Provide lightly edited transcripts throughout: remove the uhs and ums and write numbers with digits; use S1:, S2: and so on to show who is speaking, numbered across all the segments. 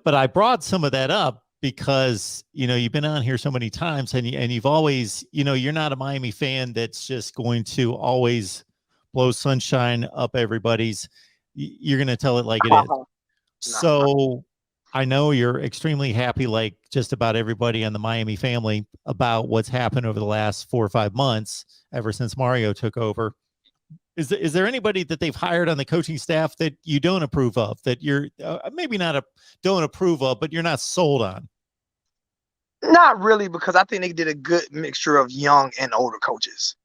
S1: But I brought some of that up because, you've been on here so many times and you've always, you're not a Miami fan that's just going to always blow sunshine up everybody's. You're going to tell it like it is. So I know you're extremely happy, like just about everybody in the Miami family, about what's happened over the last 4 or 5 months ever since Mario took over. Is there anybody that they've hired on the coaching staff that you don't approve of, that you're maybe not don't approve of, but you're not sold on?
S2: Not really, because I think they did a good mixture of young and older coaches.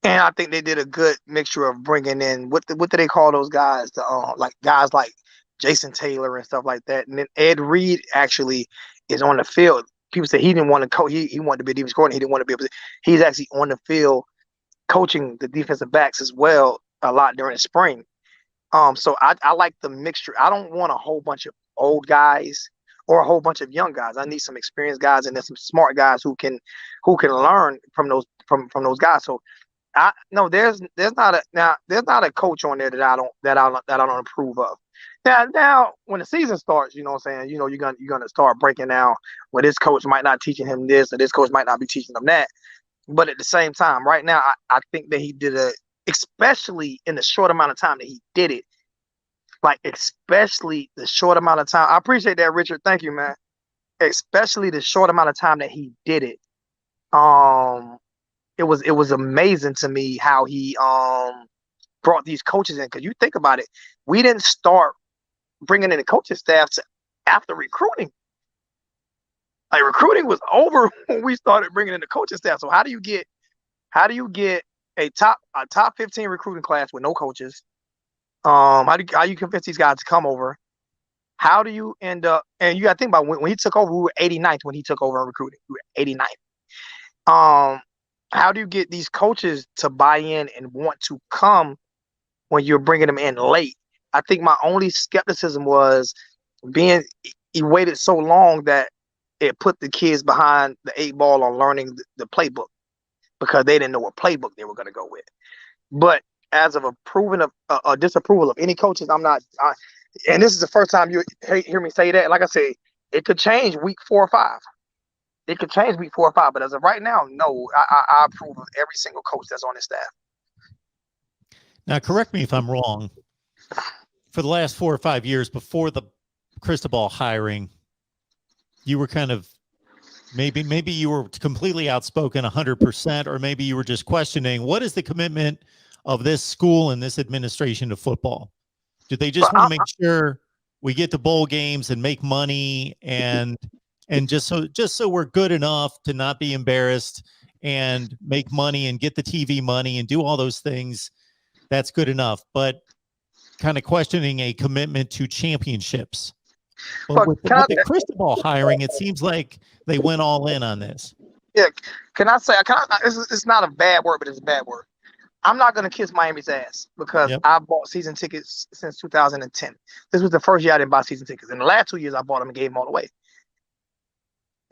S2: And I think they did a good mixture of bringing in, what do they call those guys? Like guys like Jason Taylor and stuff like that. And then Ed Reed actually is on the field. People say he didn't want to coach. He wanted to be a defensive coordinator. He didn't want to be able to. He's actually on the field coaching the defensive backs as well a lot during the spring. So I like the mixture. I don't want a whole bunch of old guys or a whole bunch of young guys. I need some experienced guys and then some smart guys who can learn from those guys. So there's not a coach on there that I don't approve of. Now when the season starts, you know what I'm saying, you're gonna start breaking down, well, this coach might not teaching him this or this coach might not be teaching him that. But at the same time, right now, I think that he did especially in the short amount of time that he did it, like especially the short amount of time. I appreciate that, Richard. Thank you, man. Especially the short amount of time that he did it. It was amazing to me how he brought these coaches in, because you think about it, we didn't start bringing in the coaching staff after recruiting. Like, recruiting was over when we started bringing in the coaching staff. So how do you get a top 15 recruiting class with no coaches? How you convince these guys to come over? How do you end up? And you got to think about when he took over, we were 89th when he took over in recruiting. We were 89th. How do you get these coaches to buy in and want to come when you're bringing them in late? I think my only skepticism was he waited so long that it put the kids behind the 8 ball on learning the playbook, because they didn't know what playbook they were going to go with. But as of a disapproval of any coaches, I'm not. And this is the first time you hear me say that. Like I said, it could change week 4 or 5. It could change week 4 or 5. But as of right now, no, I approve of every single coach that's on the staff.
S1: Now, correct me if I'm wrong. For the last 4 or 5 years before the Cristobal hiring, you were kind of maybe you were completely outspoken 100%, or maybe you were just questioning, what is the commitment of this school and this administration to football? Do they just want to make sure we get to bowl games and make money and just so we're good enough to not be embarrassed and make money and get the TV money and do all those things? That's good enough. But kind of questioning a commitment to championships. But with the Cristobal hiring, it seems like they went all in on this.
S2: Yeah, it's not a bad word, but it's a bad word. I'm not going to kiss Miami's ass, because I bought season tickets since 2010. This was the first year I didn't buy season tickets. In the last 2 years, I bought them and gave them all away.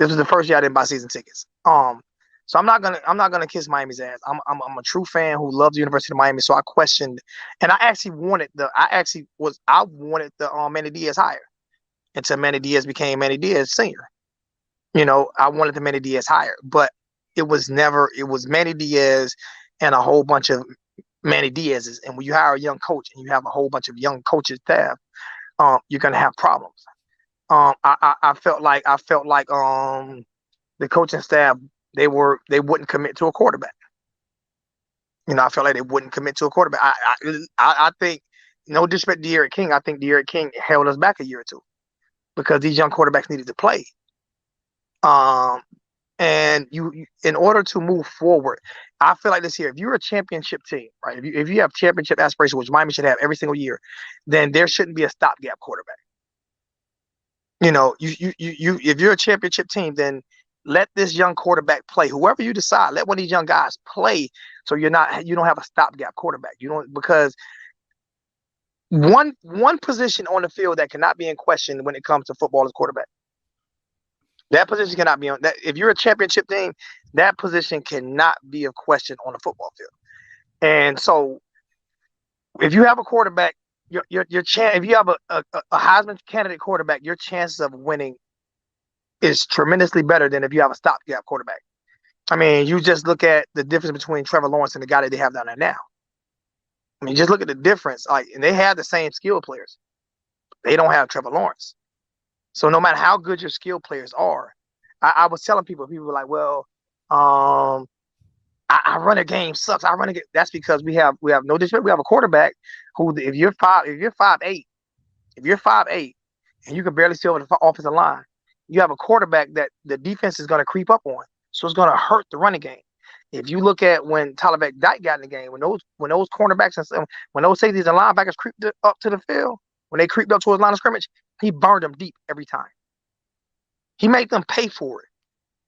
S2: This was the first year I didn't buy season tickets. So I'm not gonna kiss Miami's ass. I'm a true fan who loves the University of Miami. So I questioned, and I wanted the Manny Diaz hire until Manny Diaz became Manny Diaz Sr. I wanted the Manny Diaz hire, but it was Manny Diaz and a whole bunch of Manny Diaz's. And when you hire a young coach and you have a whole bunch of young coaches staff, you're gonna have problems. I felt like the coaching staff, they wouldn't commit to a quarterback. I felt like they wouldn't commit to a quarterback. I think, no disrespect to De'Aaron King, I think De'Aaron King held us back a year or two because these young quarterbacks needed to play. And you in order to move forward, I feel like this year, if you're a championship team, right? If you have championship aspirations, which Miami should have every single year, then there shouldn't be a stopgap quarterback. If you're a championship team, then let this young quarterback play. Whoever you decide, let one of these young guys play, so you don't have a stopgap quarterback. Because one position on the field that cannot be in question when it comes to football is quarterback. That position cannot be on that. If you're a championship team, that position cannot be a question on the football field. And so, if you have a quarterback, your chance, if you have a Heisman candidate quarterback, your chances of winning is tremendously better than if you have a stopgap quarterback. I mean, you just look at the difference between Trevor Lawrence and the guy that they have down there now. I mean, just look at the difference. Like, and they have the same skill players. They don't have Trevor Lawrence. So no matter how good your skill players are, I was telling people were like, well, I run a game sucks. I run a game. That's because we have no disrespect. We have a quarterback who, if you're 5'8", and you can barely see over the offensive line, you have a quarterback that the defense is going to creep up on. So it's going to hurt the running game. If you look at when Tyler Dyke got in the game, when those cornerbacks and when those safeties and linebackers creeped up to the field, when they creeped up towards line of scrimmage, he burned them deep every time. He made them pay for it.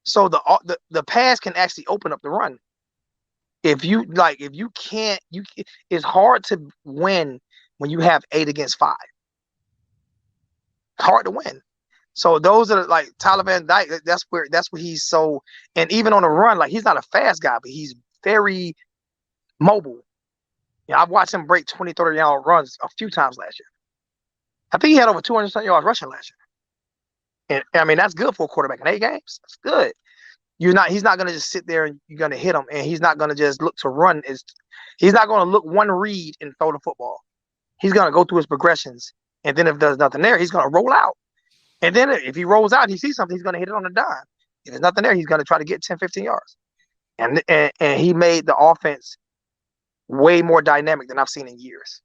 S2: So the pass can actually open up the run. If you can't, it's hard to win when you have 8 against 5. It's hard to win. So those are like Tyler Van Dyke. That's where he's so. And even on the run, like, he's not a fast guy, but he's very mobile. You know, I've watched him break 20, 30-yard runs a few times last year. I think he had over 200 yards rushing last year. And I mean, that's good for a quarterback in 8 games. That's good. He's not going to just sit there and you're going to hit him, and he's not going to just look to run. He's not going to look one read and throw the football. He's going to go through his progressions, and then if there's nothing there, he's going to roll out. And then if he rolls out and he sees something, he's going to hit it on a dime. If there's nothing there, he's going to try to get 10, 15 yards. And he made the offense way more dynamic than I've seen in years.